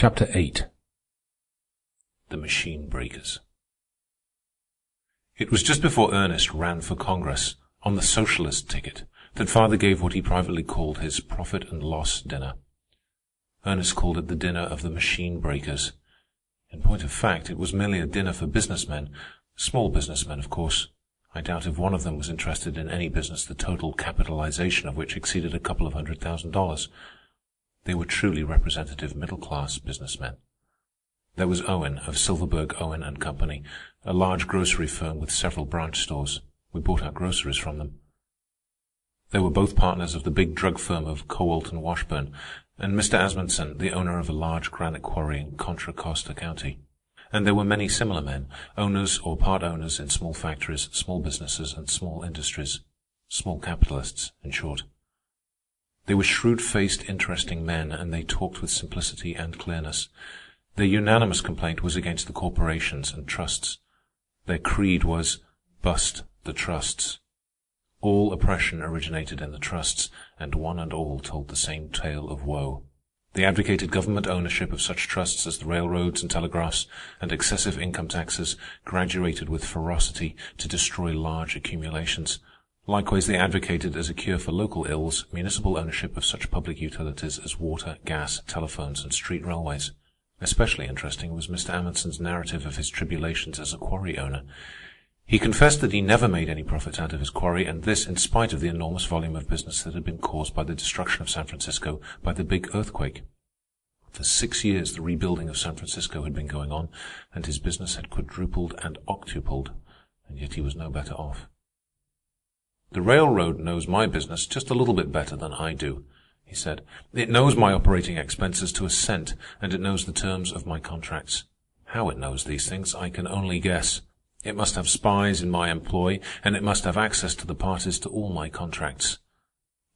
Chapter 8. The Machine Breakers. It was just before Ernest ran for Congress on the socialist ticket that father gave what he privately called his profit and loss dinner. Ernest called it the dinner of the machine breakers. In point of fact, it was merely a dinner for businessmen, small businessmen, of course. I doubt if one of them was interested in any business the total capitalization of which exceeded a couple of $100,000. They were truly representative middle-class businessmen. There was Owen of Silverberg, Owen and Company, a large grocery firm with several branch stores. We bought our groceries from them. They were both partners of the big drug firm of Cowalt and Washburn, and Mr. Asmundsen, the owner of a large granite quarry in Contra Costa County. And there were many similar men, owners or part owners in small factories, small businesses, and small industries. Small capitalists, in short. They were shrewd-faced, interesting men, and they talked with simplicity and clearness. Their unanimous complaint was against the corporations and trusts. Their creed was, bust the trusts. All oppression originated in the trusts, and one and all told the same tale of woe. They advocated government ownership of such trusts as the railroads and telegraphs, and excessive income taxes, graduated with ferocity to destroy large accumulations. Likewise, they advocated as a cure for local ills municipal ownership of such public utilities as water, gas, telephones, and street railways. Especially interesting was Mr. Amundsen's narrative of his tribulations as a quarry owner. He confessed that he never made any profits out of his quarry, and this in spite of the enormous volume of business that had been caused by the destruction of San Francisco by the big earthquake. For 6 years the rebuilding of San Francisco had been going on, and his business had quadrupled and octupled, and yet he was no better off. "The railroad knows my business just a little bit better than I do," he said. "It knows my operating expenses to a cent, and it knows the terms of my contracts. How it knows these things, I can only guess. It must have spies in my employ, and it must have access to the parties to all my contracts.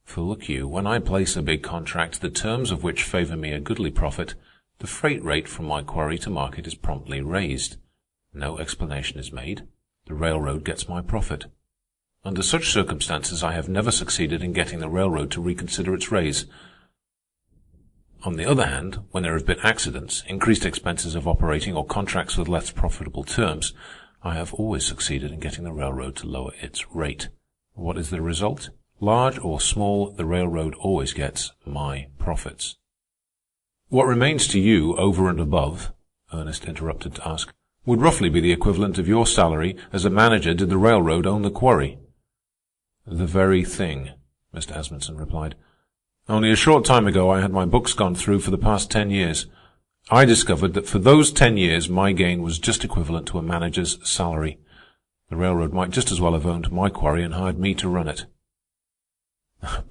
For look you, when I place a big contract, the terms of which favor me a goodly profit, the freight rate from my quarry to market is promptly raised. No explanation is made. The railroad gets my profit. Under such circumstances, I have never succeeded in getting the railroad to reconsider its raise. On the other hand, when there have been accidents, increased expenses of operating, or contracts with less profitable terms, I have always succeeded in getting the railroad to lower its rate. What is the result? Large or small, the railroad always gets my profits." "What remains to you over and above," Ernest interrupted to ask, "would roughly be the equivalent of your salary as a manager did the railroad own the quarry." "The very thing," Mr. Asmundsen replied. "Only a short time ago I had my books gone through for the past 10 years. I discovered that for those 10 years my gain was just equivalent to a manager's salary. The railroad might just as well have owned my quarry and hired me to run it."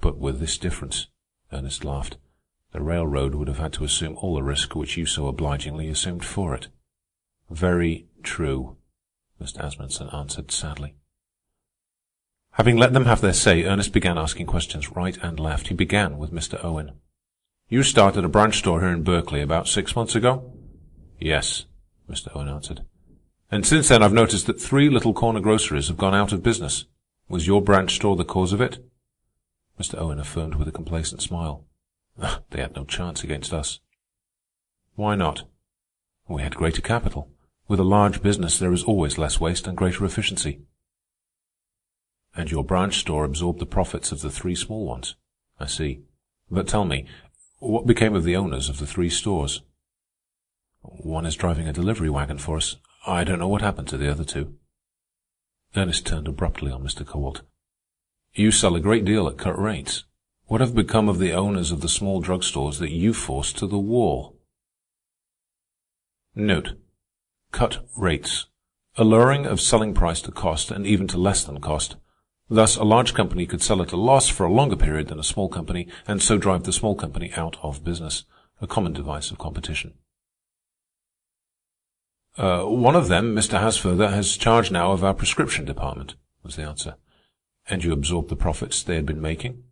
"But with this difference," Ernest laughed. "The railroad would have had to assume all the risk which you so obligingly assumed for it." "Very true," Mr. Asmundsen answered sadly. Having let them have their say, Ernest began asking questions right and left. He began with Mr. Owen. "You started a branch store here in Berkeley about 6 months ago?" "Yes," Mr. Owen answered. "And since then I've noticed that 3 little corner groceries have gone out of business. Was your branch store the cause of it?" Mr. Owen affirmed with a complacent smile. "They had no chance against us." "Why not?" "We had greater capital. With a large business there is always less waste and greater efficiency." "And your branch store absorbed the profits of the 3 small ones. I see. But tell me, what became of the owners of the 3 stores?" "One is driving a delivery wagon for us. I don't know what happened to the other 2. Ernest turned abruptly on Mr. Cowalt. "You sell a great deal at cut rates. What have become of the owners of the small drug stores that you forced to the wall?" Note: cut rates. A lowering of selling price to cost and even to less than cost. Thus, a large company could sell at a loss for a longer period than a small company, and so drive the small company out of business, a common device of competition. "One of them, Mr. Hasfurther, has charge now of our prescription department," was the answer. "And you absorbed the profits they had been making?"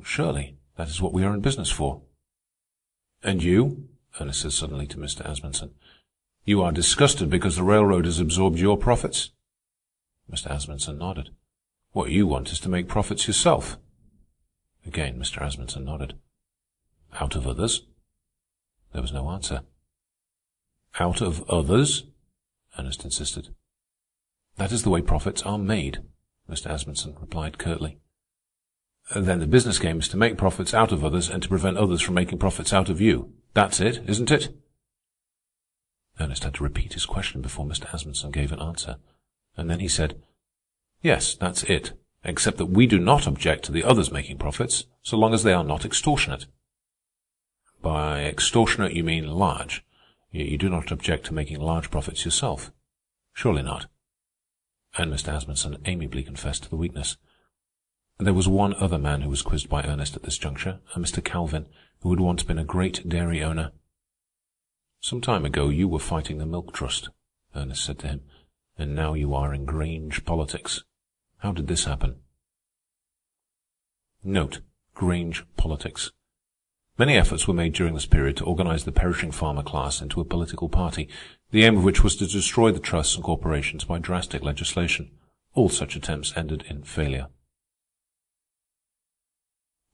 "Surely. That is what we are in business for." "And you?" Ernest said suddenly to Mr. Asmundsen. "You are disgusted because the railroad has absorbed your profits?" Mr. Asmundsen nodded. "What you want is to make profits yourself." Again Mr. Asmundsen nodded. "Out of others?" There was no answer. "Out of others?" Ernest insisted. "That is the way profits are made," Mr. Asmundsen replied curtly. "Then the business game is to make profits out of others and to prevent others from making profits out of you. That's it, isn't it?" Ernest had to repeat his question before Mr. Asmundsen gave an answer. And then he said, "Yes, that's it, except that we do not object to the others making profits, so long as they are not extortionate." "By extortionate you mean large. Yet you do not object to making large profits yourself. Surely not." And Mr. Asmundsen amiably confessed to the weakness. There was one other man who was quizzed by Ernest at this juncture, a Mr. Calvin, who had once been a great dairy owner. "Some time ago you were fighting the Milk Trust," Ernest said to him, "and now you are in Grange politics. How did this happen?" Note: Grange politics. Many efforts were made during this period to organize the perishing farmer class into a political party, the aim of which was to destroy the trusts and corporations by drastic legislation. All such attempts ended in failure.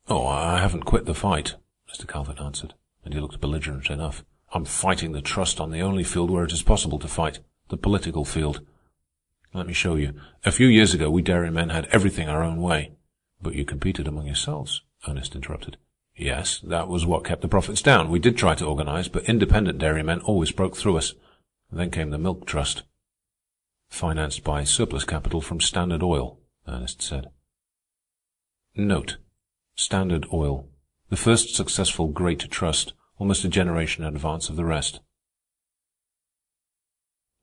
"Oh, I haven't quit the fight," Mr. Calvin answered, and he looked belligerent enough. "I'm fighting the trust on the only field where it is possible to fight, the political field. Let me show you. A few years ago we dairymen had everything our own way." "But you competed among yourselves," Ernest interrupted. "Yes, that was what kept the profits down. We did try to organize, but independent dairymen always broke through us. Then came the Milk Trust." "Financed by surplus capital from Standard Oil," Ernest said. Note: Standard Oil, the first successful great trust, almost a generation in advance of the rest.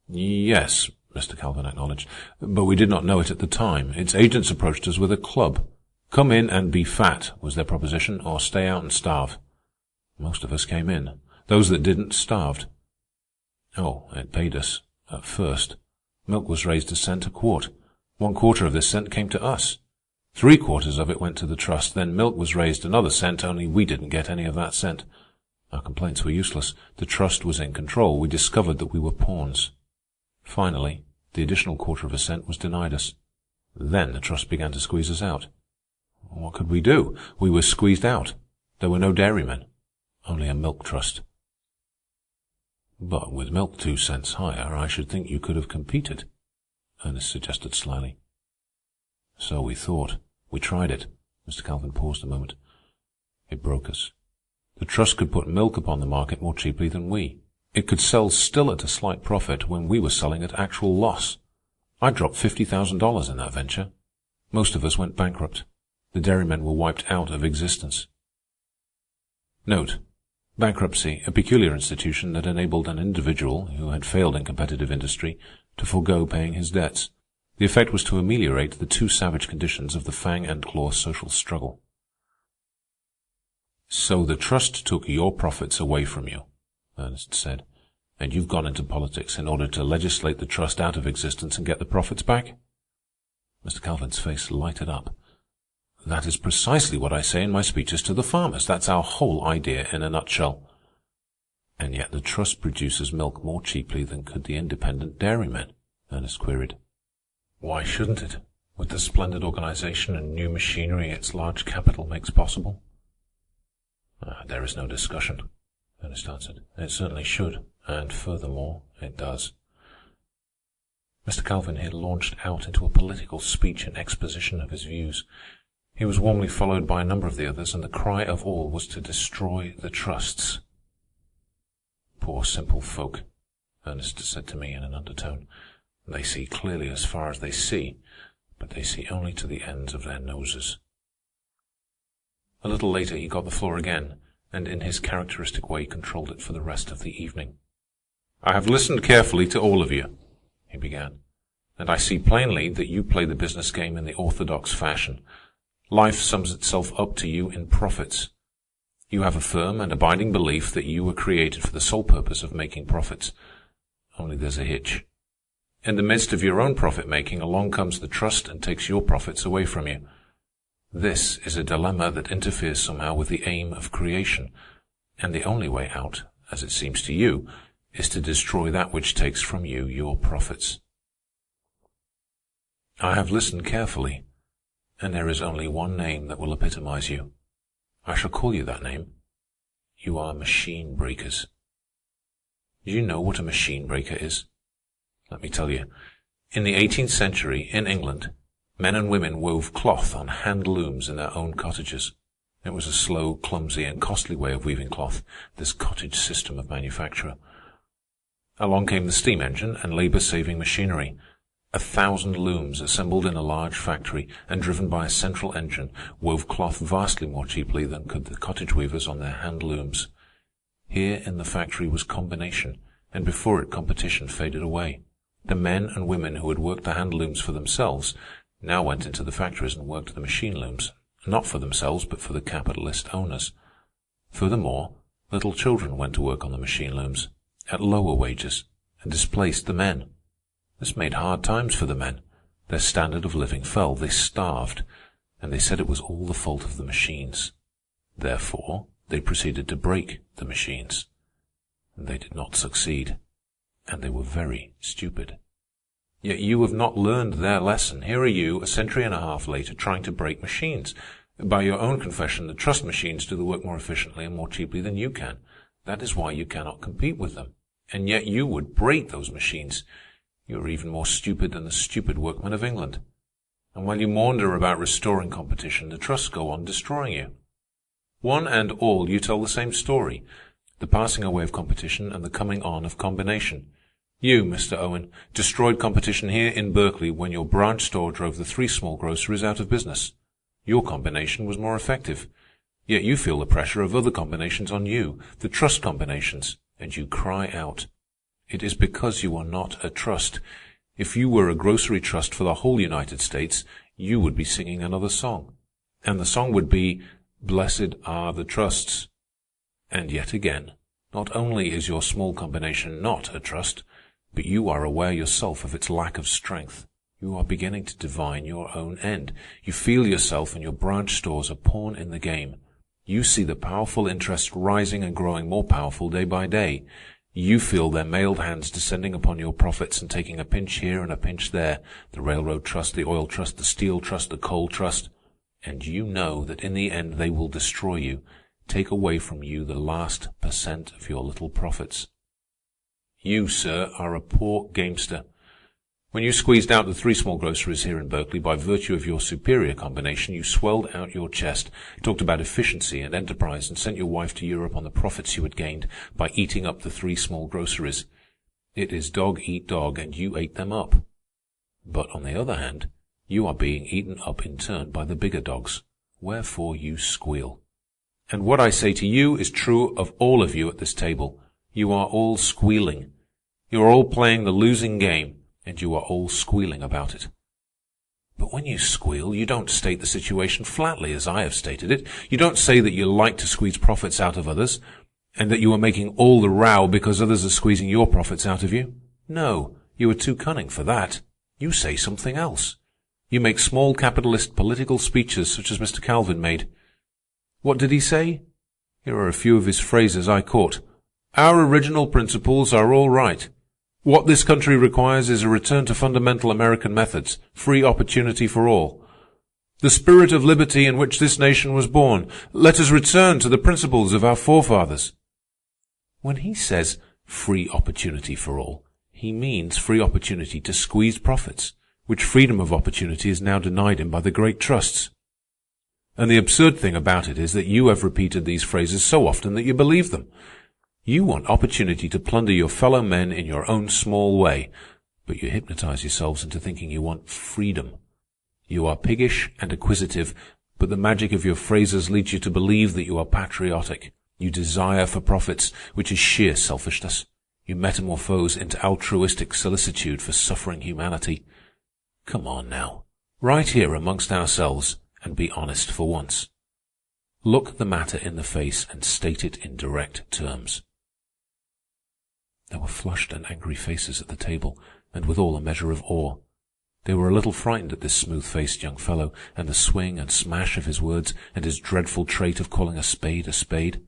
"Yes," Mr. Calvin acknowledged, "but we did not know it at the time. Its agents approached us with a club. Come in and be fat was their proposition, or stay out and starve. Most of us came in. Those that didn't starved. Oh, it paid us, at first. Milk was raised a cent a quart. 1/4 of this cent came to us. 3/4 of it went to the trust. Then milk was raised another cent, only we didn't get any of that cent. Our complaints were useless. The trust was in control. We discovered that we were pawns. Finally, the additional 1/4 cent was denied us. Then the trust began to squeeze us out. What could we do? We were squeezed out. There were no dairymen, only a milk trust." "But with milk 2 cents higher, I should think you could have competed," Ernest suggested slyly. "So we thought. We tried it." Mr. Calvin paused a moment. "It broke us. The trust could put milk upon the market more cheaply than we. It could sell still at a slight profit when we were selling at actual loss. I dropped $50,000 in that venture. Most of us went bankrupt. The dairymen were wiped out of existence." Note: Bankruptcy, a peculiar institution that enabled an individual who had failed in competitive industry to forego paying his debts. The effect was to ameliorate the too savage conditions of the fang-and-claw social struggle. "So the trust took your profits away from you," Ernest said, "and you've gone into politics in order to legislate the trust out of existence and get the profits back?" Mr. Calvin's face lighted up. "That is precisely what I say in my speeches to the farmers. That's our whole idea in a nutshell." "And yet the trust produces milk more cheaply than could the independent dairymen?" Ernest queried. "Why shouldn't it, with the splendid organization and new machinery its large capital makes possible?" "There is no discussion," Ernest answered. "It certainly should, and furthermore, it does." Mr. Calvin here launched out into a political speech and exposition of his views. He was warmly followed by a number of the others, and the cry of all was to destroy the trusts. "Poor simple folk," Ernest said to me in an undertone. "They see clearly as far as they see, but they see only to the ends of their noses." A little later he got the floor again, and in his characteristic way controlled it for the rest of the evening. "I have listened carefully to all of you," he began, "and I see plainly that you play the business game in the orthodox fashion. Life sums itself up to you in profits. You have a firm and abiding belief that you were created for the sole purpose of making profits. Only there's a hitch. In the midst of your own profit-making, along comes the trust and takes your profits away from you. This is a dilemma that interferes somehow with the aim of creation, and the only way out, as it seems to you, is to destroy that which takes from you your profits. I have listened carefully, and there is only one name that will epitomize you. I shall call you that name. You are machine breakers. Do you know what a machine breaker is? Let me tell you. In the 18th century, in England, men and women wove cloth on hand looms in their own cottages. It was a slow, clumsy, and costly way of weaving cloth, this cottage system of manufacture. Along came the steam engine and labor-saving machinery. 1,000 looms assembled in a large factory and driven by a central engine wove cloth vastly more cheaply than could the cottage weavers on their hand looms. Here in the factory was combination, and before it competition faded away. The men and women who had worked the hand looms for themselves now went into the factories and worked the machine looms, not for themselves but for the capitalist owners. Furthermore, little children went to work on the machine looms, at lower wages, and displaced the men. This made hard times for the men. Their standard of living fell. They starved, and they said it was all the fault of the machines. Therefore, they proceeded to break the machines. And they did not succeed, and they were very stupid. Yet you have not learned their lesson. Here are you, a century and a half later, trying to break machines. By your own confession, the trust machines do the work more efficiently and more cheaply than you can. That is why you cannot compete with them. And yet you would break those machines. You are even more stupid than the stupid workmen of England. And while you maunder about restoring competition, the trusts go on destroying you. One and all, you tell the same story, the passing away of competition and the coming on of combination. You, Mr. Owen, destroyed competition here in Berkeley when your branch store drove the 3 small groceries out of business. Your combination was more effective. Yet you feel the pressure of other combinations on you, the trust combinations, and you cry out. It is because you are not a trust. If you were a grocery trust for the whole United States, you would be singing another song. And the song would be, "Blessed are the trusts." And yet again, not only is your small combination not a trust, but you are aware yourself of its lack of strength. You are beginning to divine your own end. You feel yourself and your branch stores a pawn in the game. You see the powerful interests rising and growing more powerful day by day. You feel their mailed hands descending upon your profits and taking a pinch here and a pinch there, the railroad trust, the oil trust, the steel trust, the coal trust. And you know that in the end they will destroy you, take away from you the last % of your little profits. You, sir, are a poor gamester. When you squeezed out the 3 small groceries here in Berkeley by virtue of your superior combination, you swelled out your chest, talked about efficiency and enterprise, and sent your wife to Europe on the profits you had gained by eating up the 3 small groceries. It is dog eat dog, and you ate them up. But on the other hand, you are being eaten up in turn by the bigger dogs, wherefore you squeal. And what I say to you is true of all of you at this table. You are all squealing. You are all playing the losing game, and you are all squealing about it. But when you squeal, you don't state the situation flatly, as I have stated it. You don't say that you like to squeeze profits out of others, and that you are making all the row because others are squeezing your profits out of you. No, you are too cunning for that. You say something else. You make small capitalist political speeches such as Mr. Calvin made. What did he say? Here are a few of his phrases I caught. Our original principles are all right. What this country requires is a return to fundamental American methods, free opportunity for all. The spirit of liberty in which this nation was born. Let us return to the principles of our forefathers. When he says free opportunity for all, he means free opportunity to squeeze profits, which freedom of opportunity is now denied him by the great trusts. And the absurd thing about it is that you have repeated these phrases so often that you believe them. You want opportunity to plunder your fellow men in your own small way, but you hypnotize yourselves into thinking you want freedom. You are piggish and acquisitive, but the magic of your phrases leads you to believe that you are patriotic. You desire for profits, which is sheer selfishness. You metamorphose into altruistic solicitude for suffering humanity. Come on now, right here amongst ourselves, and be honest for once. Look the matter in the face and state it in direct terms. There were flushed and angry faces at the table, and withal a measure of awe. They were a little frightened at this smooth-faced young fellow, and the swing and smash of his words, and his dreadful trait of calling a spade a spade.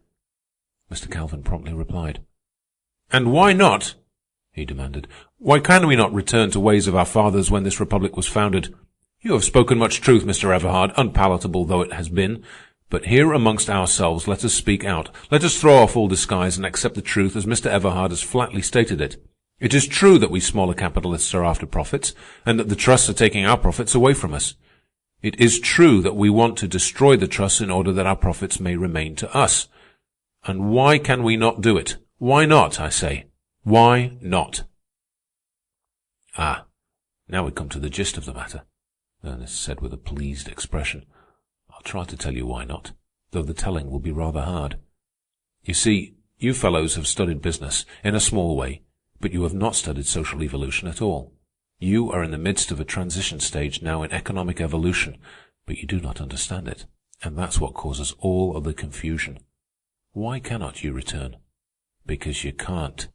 Mr. Calvin promptly replied. "And why not?" he demanded. "Why can we not return to ways of our fathers when this republic was founded? You have spoken much truth, Mr. Everhard, unpalatable though it has been. But here amongst ourselves let us speak out. Let us throw off all disguise and accept the truth as Mr. Everhard has flatly stated it. It is true that we smaller capitalists are after profits, and that the trusts are taking our profits away from us. It is true that we want to destroy the trusts in order that our profits may remain to us. And why can we not do it? Why not, I say? Why not? Ah, now we come to the gist of the matter, Ernest said with a pleased expression. I'll try to tell you why not, though the telling will be rather hard. You see, you fellows have studied business in a small way, but you have not studied social evolution at all. You are in the midst of a transition stage now in economic evolution, but you do not understand it, and that's what causes all of the confusion. Why cannot you return? Because you can't.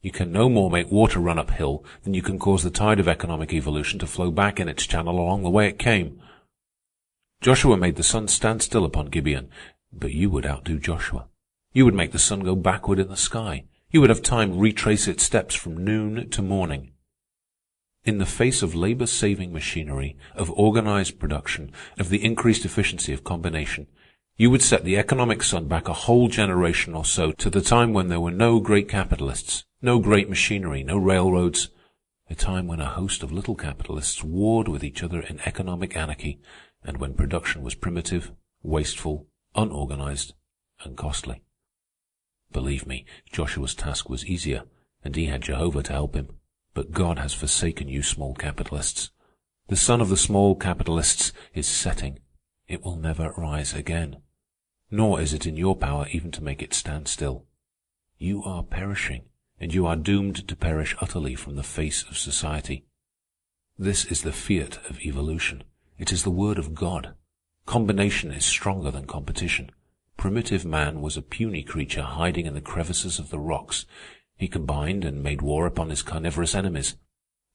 You can no more make water run uphill than you can cause the tide of economic evolution to flow back in its channel along the way it came. Joshua made the sun stand still upon Gibeon, but you would outdo Joshua. You would make the sun go backward in the sky. You would have time retrace its steps from noon to morning. In the face of labor-saving machinery, of organized production, of the increased efficiency of combination, you would set the economic sun back a whole generation or so to the time when there were no great capitalists, no great machinery, no railroads, a time when a host of little capitalists warred with each other in economic anarchy, and when production was primitive, wasteful, unorganized, and costly. Believe me, Joshua's task was easier, and he had Jehovah to help him. But God has forsaken you small capitalists. The sun of the small capitalists is setting. It will never rise again. Nor is it in your power even to make it stand still. You are perishing, and you are doomed to perish utterly from the face of society. This is the fiat of evolution. It is the word of God. Combination is stronger than competition. Primitive man was a puny creature hiding in the crevices of the rocks. He combined and made war upon his carnivorous enemies.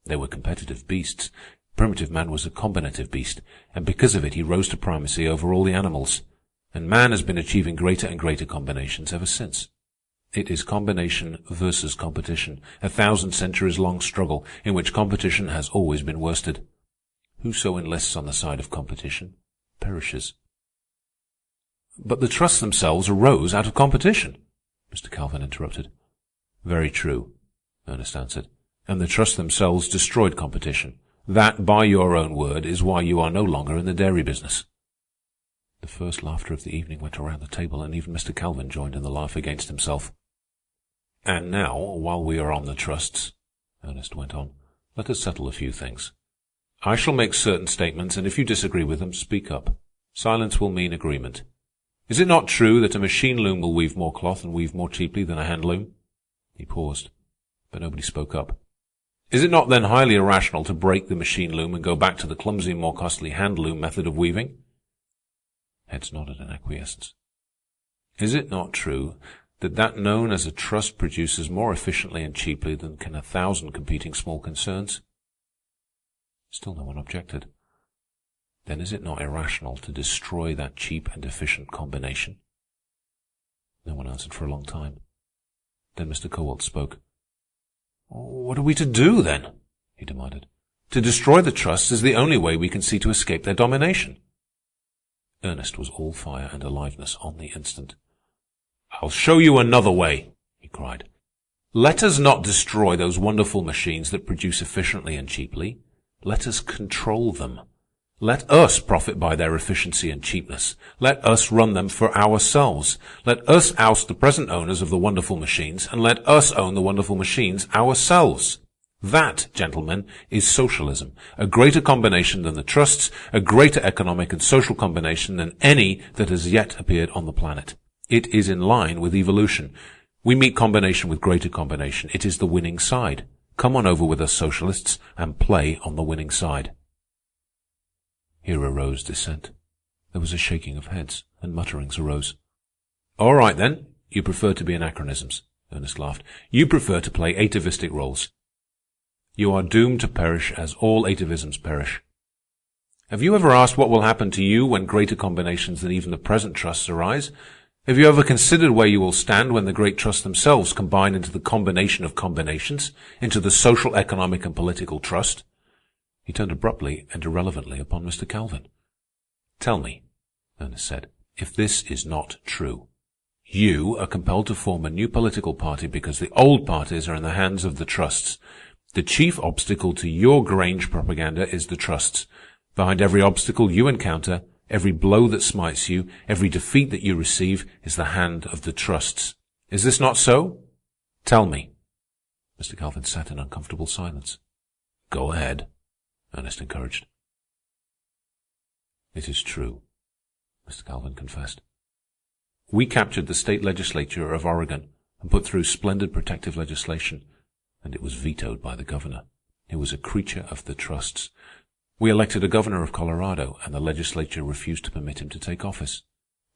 They were competitive beasts. Primitive man was a combinative beast, and because of it he rose to primacy over all the animals. And man has been achieving greater and greater combinations ever since. It is combination versus competition, 1,000 centuries-long struggle in which competition has always been worsted. Whoso enlists on the side of competition perishes. But the trusts themselves arose out of competition, Mr. Calvin interrupted. Very true, Ernest answered. And the trusts themselves destroyed competition. That, by your own word, is why you are no longer in the dairy business. The first laughter of the evening went around the table, and even Mr. Calvin joined in the laugh against himself. And now, while we are on the trusts, Ernest went on, let us settle a few things. I shall make certain statements, and if you disagree with them, speak up. Silence will mean agreement. Is it not true that a machine loom will weave more cloth and weave more cheaply than a hand loom? He paused, but nobody spoke up. Is it not then highly irrational to break the machine loom and go back to the clumsy and more costly hand loom method of weaving? Heads nodded in acquiescence. Is it not true that known as a trust produces more efficiently and cheaply than can 1,000 competing small concerns? Still no one objected. Then is it not irrational to destroy that cheap and efficient combination? No one answered for a long time. Then Mr. Kowalt spoke. What are we to do, then? He demanded. To destroy the trusts is the only way we can see to escape their domination. Ernest was all fire and aliveness on the instant. I'll show you another way, he cried. Let us not destroy those wonderful machines that produce efficiently and cheaply. Let us control them. Let us profit by their efficiency and cheapness. Let us run them for ourselves. Let us oust the present owners of the wonderful machines, and let us own the wonderful machines ourselves. That, gentlemen, is socialism, a greater combination than the trusts, a greater economic and social combination than any that has yet appeared on the planet. It is in line with evolution. We meet combination with greater combination. It is the winning side. Come on over with us socialists and play on the winning side. Here arose dissent. There was a shaking of heads, and mutterings arose. All right, then. You prefer to be anachronisms, Ernest laughed. You prefer to play atavistic roles. You are doomed to perish as all atavisms perish. Have you ever asked what will happen to you when greater combinations than even the present trusts arise? Have you ever considered where you will stand when the great trusts themselves combine into the combination of combinations, into the social, economic, and political trust? He turned abruptly and irrelevantly upon Mr. Calvin. Tell me, Ernest said, if this is not true. You are compelled to form a new political party because the old parties are in the hands of the trusts. The chief obstacle to your Grange propaganda is the trusts. Behind every obstacle you encounter, every blow that smites you, every defeat that you receive, is the hand of the trusts. Is this not so? Tell me." Mr. Calvin sat in uncomfortable silence. "Go ahead," Ernest encouraged. "It is true," Mr. Calvin confessed. "We captured the state legislature of Oregon and put through splendid protective legislation, and it was vetoed by the governor. He was a creature of the trusts. We elected a governor of Colorado, and the legislature refused to permit him to take office.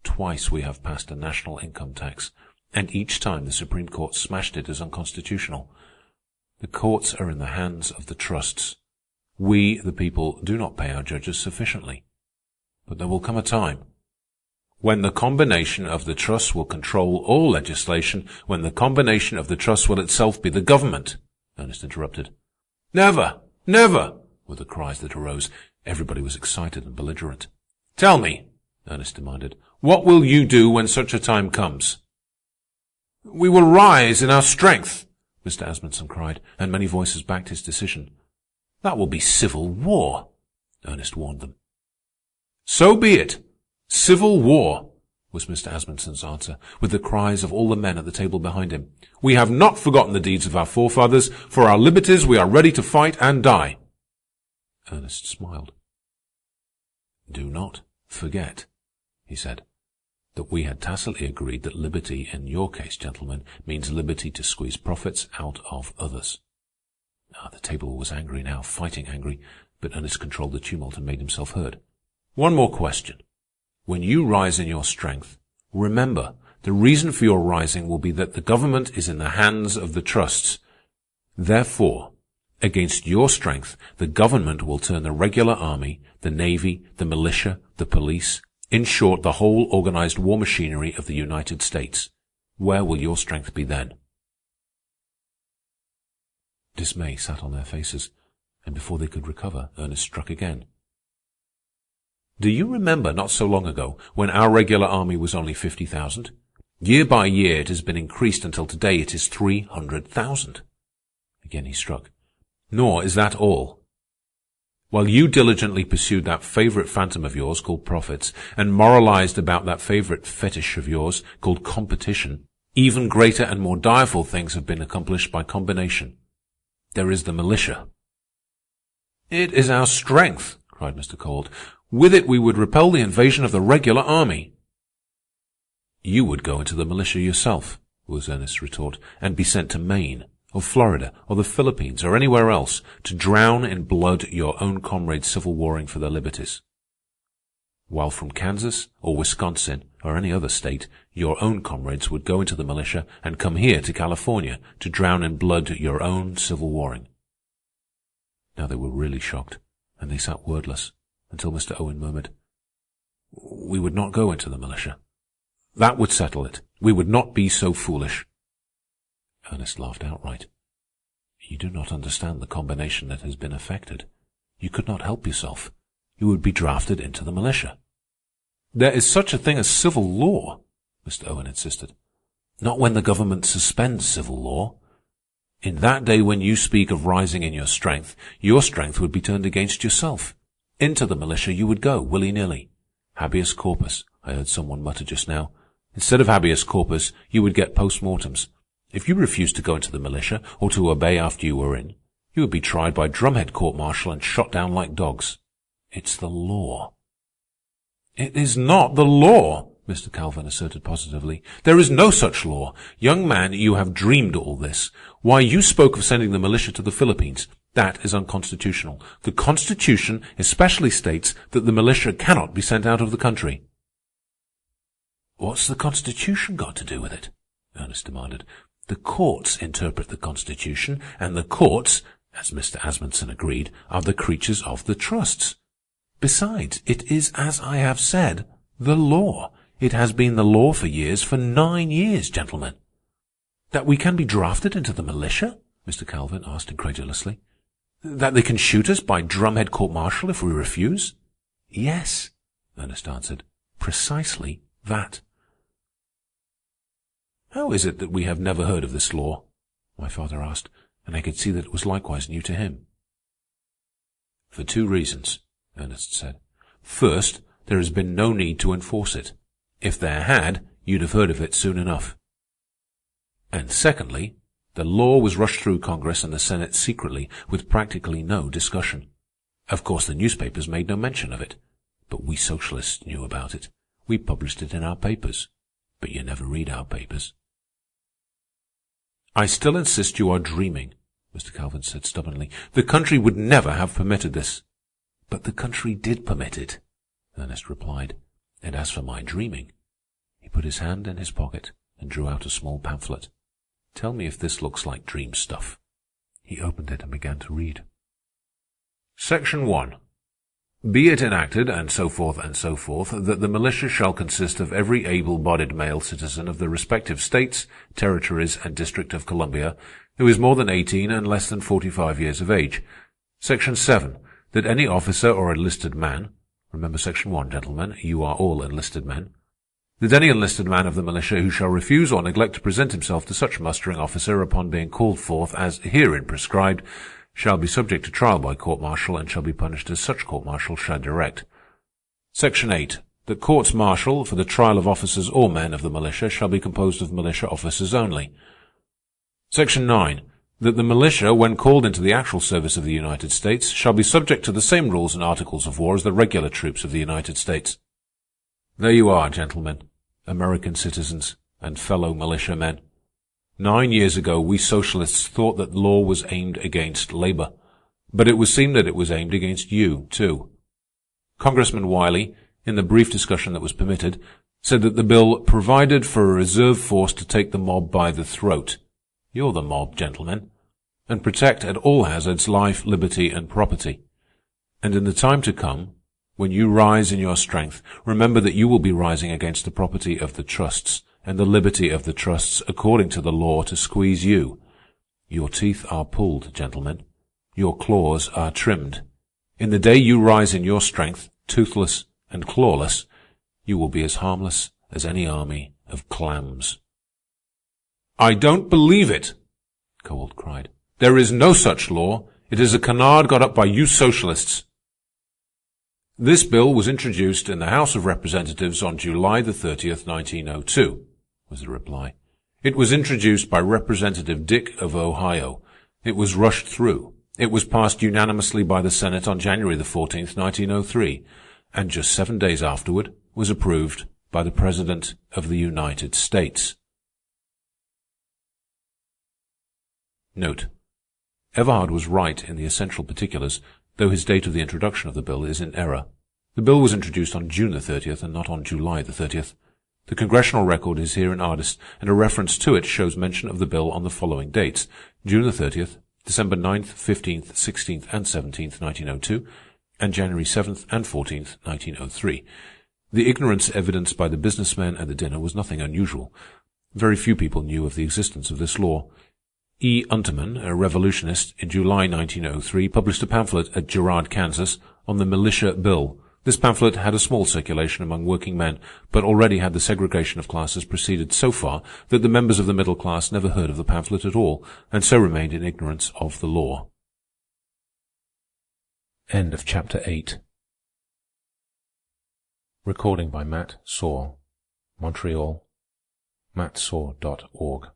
Twice we have passed a national income tax, and each time the Supreme Court smashed it as unconstitutional. The courts are in the hands of the trusts. We, the people, do not pay our judges sufficiently. But there will come a time when the combination of the trusts will control all legislation, when the combination of the trusts will itself be the government," Ernest interrupted. "Never! Never!" were the cries that arose. Everybody was excited and belligerent. "Tell me," Ernest demanded, "what will you do when such a time comes?" "We will rise in our strength," Mr. Asmundsen cried, and many voices backed his decision. "That will be civil war," Ernest warned them. "So be it. Civil war," was Mr. Asmundsen's answer, with the cries of all the men at the table behind him. "We have not forgotten the deeds of our forefathers. For our liberties we are ready to fight and die." Ernest smiled. "Do not forget," he said, "that we had tacitly agreed that liberty, in your case, gentlemen, means liberty to squeeze profits out of others." The table was angry now, fighting angry, but Ernest controlled the tumult and made himself heard. "One more question. When you rise in your strength, remember, the reason for your rising will be that the government is in the hands of the trusts. Therefore, against your strength, the government will turn the regular army, the navy, the militia, the police, in short, the whole organized war machinery of the United States. Where will your strength be then?" Dismay sat on their faces, and before they could recover, Ernest struck again. "Do you remember not so long ago when our regular army was only 50,000? Year by year it has been increased until today it is 300,000. Again he struck. "Nor is that all. While you diligently pursued that favorite phantom of yours called profits, and moralized about that favorite fetish of yours called competition, even greater and more direful things have been accomplished by combination. There is the militia." "It is our strength," cried Mr. Cold. "With it we would repel the invasion of the regular army." "You would go into the militia yourself," was Ernest's retort, "and be sent to Maine, or Florida, or the Philippines, or anywhere else, to drown in blood your own comrades civil warring for their liberties. While from Kansas, or Wisconsin, or any other state, your own comrades would go into the militia and come here to California to drown in blood your own civil warring." Now they were really shocked, and they sat wordless, until Mr. Owen murmured, "We would not go into the militia. That would settle it. We would not be so foolish." Ernest laughed outright. "You do not understand the combination that has been effected. You could not help yourself. You would be drafted into the militia." "There is such a thing as civil law," Mr. Owen insisted. "Not when the government suspends civil law. In that day when you speak of rising in your strength would be turned against yourself. Into the militia you would go, willy-nilly. Habeas corpus, I heard someone mutter just now. Instead of habeas corpus, you would get post-mortems. If you refused to go into the militia or to obey after you were in, you would be tried by drumhead court-martial and shot down like dogs. It's the law." "It is not the law," Mr. Calvin asserted positively. "There is no such law. Young man, you have dreamed all this. Why, you spoke of sending the militia to the Philippines. That is unconstitutional. The Constitution especially states that the militia cannot be sent out of the country." "What's the Constitution got to do with it?" Ernest demanded. "The courts interpret the Constitution, and the courts, as Mr. Asmundsen agreed, are the creatures of the trusts. Besides, it is, as I have said, the law. It has been the law for years, for 9 years, gentlemen." "That we can be drafted into the militia?" Mr. Calvin asked incredulously. "That they can shoot us by drumhead court-martial if we refuse?" "Yes," Ernest answered, "precisely that. "How is it that we have never heard of this law?" my father asked, and I could see that it was likewise new to him. "For two reasons," Ernest said. "First, there has been no need to enforce it. If there had, you'd have heard of it soon enough. And secondly, the law was rushed through Congress and the Senate secretly, with practically no discussion. Of course, the newspapers made no mention of it, but we socialists knew about it. We published it in our papers, but you never read our papers." "I still insist you are dreaming," Mr. Calvin said stubbornly. "The country would never have permitted this." "But the country did permit it," Ernest replied. "And as for my dreaming," he put his hand in his pocket and drew out a small pamphlet. "Tell me if this looks like dream stuff." He opened it and began to read. Section 1. Be it enacted, and so forth, that the militia shall consist of every able-bodied male citizen of the respective states, territories, and District of Columbia, who is more than 18 and less than 45 years of age. Section 7. That any officer or enlisted man, remember Section 1, gentlemen, you are all enlisted men, that any enlisted man of the militia who shall refuse or neglect to present himself to such mustering officer upon being called forth as herein prescribed, shall be subject to trial by court-martial and shall be punished as such court-martial shall direct. Section 8. That courts-martial for the trial of officers or men of the militia shall be composed of militia officers only. Section 9. That the militia, when called into the actual service of the United States, shall be subject to the same rules and articles of war as the regular troops of the United States. There you are, gentlemen, American citizens, and fellow militiamen. 9 years ago, we socialists thought that law was aimed against labor, but it would seem that it was aimed against you, too. Congressman Wiley, in the brief discussion that was permitted, said that the bill provided for a reserve force to take the mob by the throat. You're the mob, gentlemen, and protect at all hazards life, liberty, and property. And in the time to come, when you rise in your strength, remember that you will be rising against the property of the trusts and the liberty of the trusts according to the law to squeeze you. Your teeth are pulled, gentlemen. Your claws are trimmed. In the day you rise in your strength, toothless and clawless, you will be as harmless as any army of clams. "I don't believe it," Cold cried. "There is no such law. It is a canard got up by you socialists." "This bill was introduced in the House of Representatives on July the 30th, 1902, was the reply. "It was introduced by Representative Dick of Ohio. It was rushed through. It was passed unanimously by the Senate on January the 14th, 1903, and just 7 days afterward was approved by the President of the United States." Note: Everhard was right in the essential particulars, though his date of the introduction of the bill is in error. The bill was introduced on June the 30th and not on July the 30th. The congressional record is here in Ardis, and a reference to it shows mention of the bill on the following dates: June the 30th, December 9th, 15th, 16th, and 17th, 1902, and January 7th and 14th, 1903. The ignorance evidenced by the businessmen at the dinner was nothing unusual. Very few people knew of the existence of this law. E. Unterman, a revolutionist, in July 1903, published a pamphlet at Girard, Kansas, on the militia bill. This pamphlet had a small circulation among working men, but already had the segregation of classes proceeded so far that the members of the middle class never heard of the pamphlet at all, and so remained in ignorance of the law. End of Chapter 8. Recording by Matt Saw, Montreal, mattsaw.org.